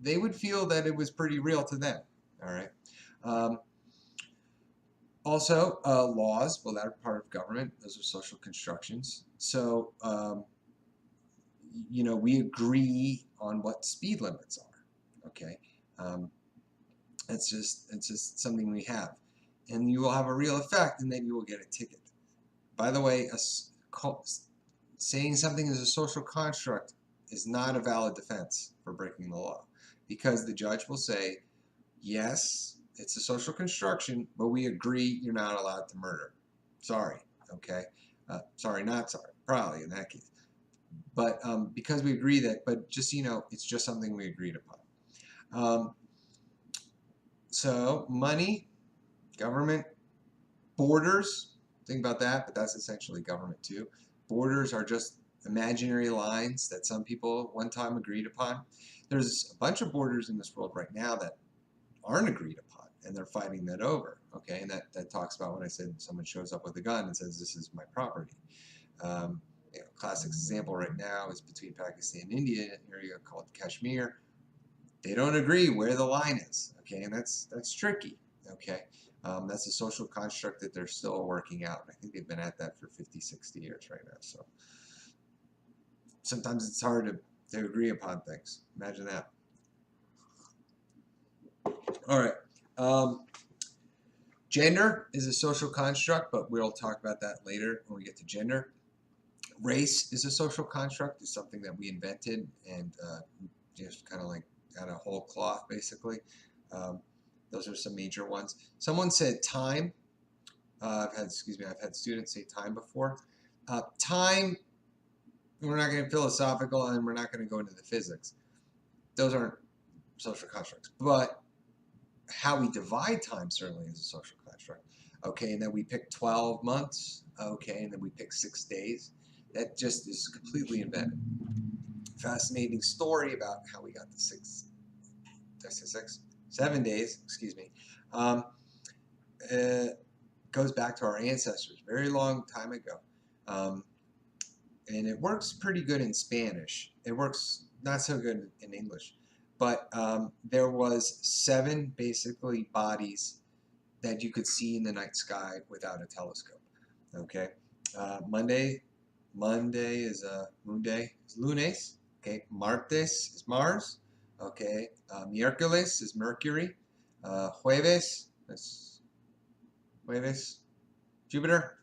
they would feel that it was pretty real to them. All right. Um, Also, laws, well, that are part of government. Those are social constructions. So, we agree on what speed limits are. Okay, um, it's just something we have, and you will have a real effect, and then you will get a ticket. By the way, saying something is a social construct is not a valid defense for breaking the law, because the judge will say, yes, it's a social construction, but we agree you're not allowed to murder. Sorry, okay? Sorry, not sorry, probably in that case. But because we agree that, but just so you know, it's just something we agreed upon. So money, government, borders, think about that, but that's essentially government too. Borders are just imaginary lines that some people one time agreed upon. There's a bunch of borders in this world right now that aren't agreed upon, and they're fighting that over. Okay, and that talks about when I said someone shows up with a gun and says, this is my property. Classic example right now is between Pakistan and India, an area called Kashmir. They don't agree where the line is. Okay, and that's tricky. Okay, that's a social construct that they're still working out. I think they've been at that for 50, 60 years right now. So sometimes it's hard to agree upon things. Imagine that. All right. Gender is a social construct, but we'll talk about that later when we get to gender. Race is a social construct. It's something that we invented and just kind of like out of whole cloth, basically. Those are some major ones. Someone said time. I've had students say time before. Time, we're not going to philosophical, and we're not going to go into the physics. Those aren't social constructs. But how we divide time certainly is a social construct. Okay, and then we pick 12 months. Okay, and then we pick 6 days. That just is completely invented. Fascinating story about how we got the 7 days, excuse me. Goes back to our ancestors, very long time ago. And it works pretty good in Spanish. It works not so good in English. But there was 7 basically bodies that you could see in the night sky without a telescope. Okay, Monday is moon day. It's lunes. Okay, martes is Mars. Okay, miércoles is Mercury. Jueves is Jupiter.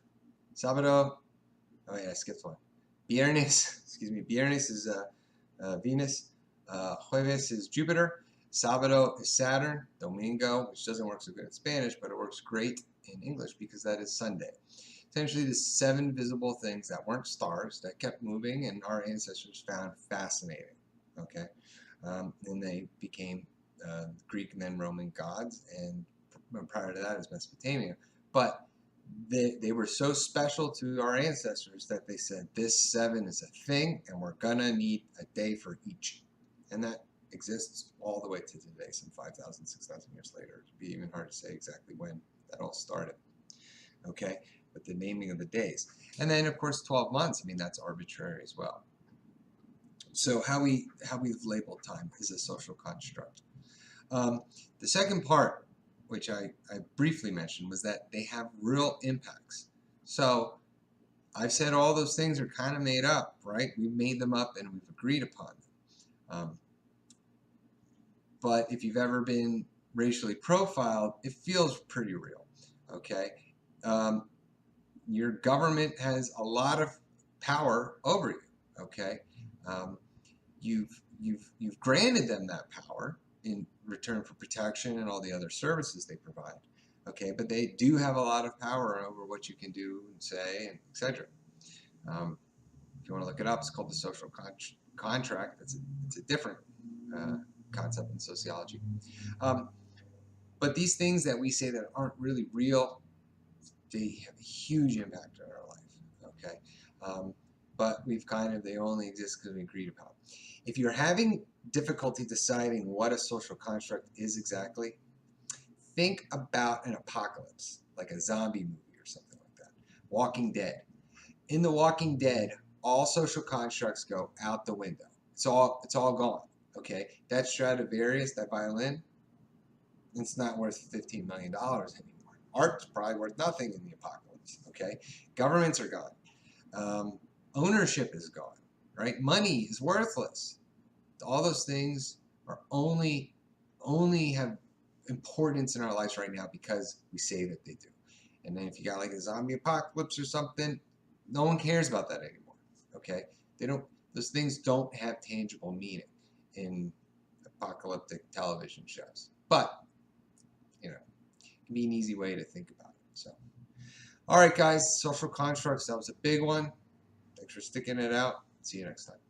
Sábado. Oh yeah, I skipped one. Viernes. Excuse me. Viernes is Venus. Jueves is Jupiter. Sábado is Saturn. Domingo, which doesn't work so good in Spanish, but it works great in English because that is Sunday. Essentially, the 7 visible things that weren't stars that kept moving, and our ancestors found fascinating. Okay, and they became Greek and then Roman gods, and prior to that is Mesopotamia. But they were so special to our ancestors that they said this 7 is a thing, and we're gonna need a day for each. And that exists all the way to today, some 5,000, 6,000 years later. It'd be even hard to say exactly when that all started. Okay, but the naming of the days. And then, of course, 12 months, I mean, that's arbitrary as well. So how we've labeled time is a social construct. The second part, which I briefly mentioned, was that they have real impacts. So I've said all those things are kind of made up, right? We've made them up and we've agreed upon them. But if you've ever been racially profiled, it feels pretty real, okay? Your government has a lot of power over you, okay? You've granted them that power in return for protection and all the other services they provide, okay? But they do have a lot of power over what you can do and say, and etc. If you want to look it up, it's called the social contract. It's a different concept in sociology. But these things that we say that aren't really real, they have a huge impact on our life, okay? But they only exist because we agreed upon. If you're having difficulty deciding what a social construct is exactly, think about an apocalypse, like a zombie movie or something like that. Walking Dead. In The Walking Dead, all social constructs go out the window. It's all gone. Okay, that Stradivarius, that violin, it's not worth $15 million anymore. Art's probably worth nothing in the apocalypse. Okay, governments are gone. Ownership is gone. Right, money is worthless. All those things are only have importance in our lives right now because we say that they do. And then if you got like a zombie apocalypse or something, no one cares about that anymore. Okay, they don't. Those things don't have tangible meaning in apocalyptic television shows. But you know, it can be an easy way to think about it. So, all right, guys, social constructs. That was a big one. Thanks for sticking it out. See you next time.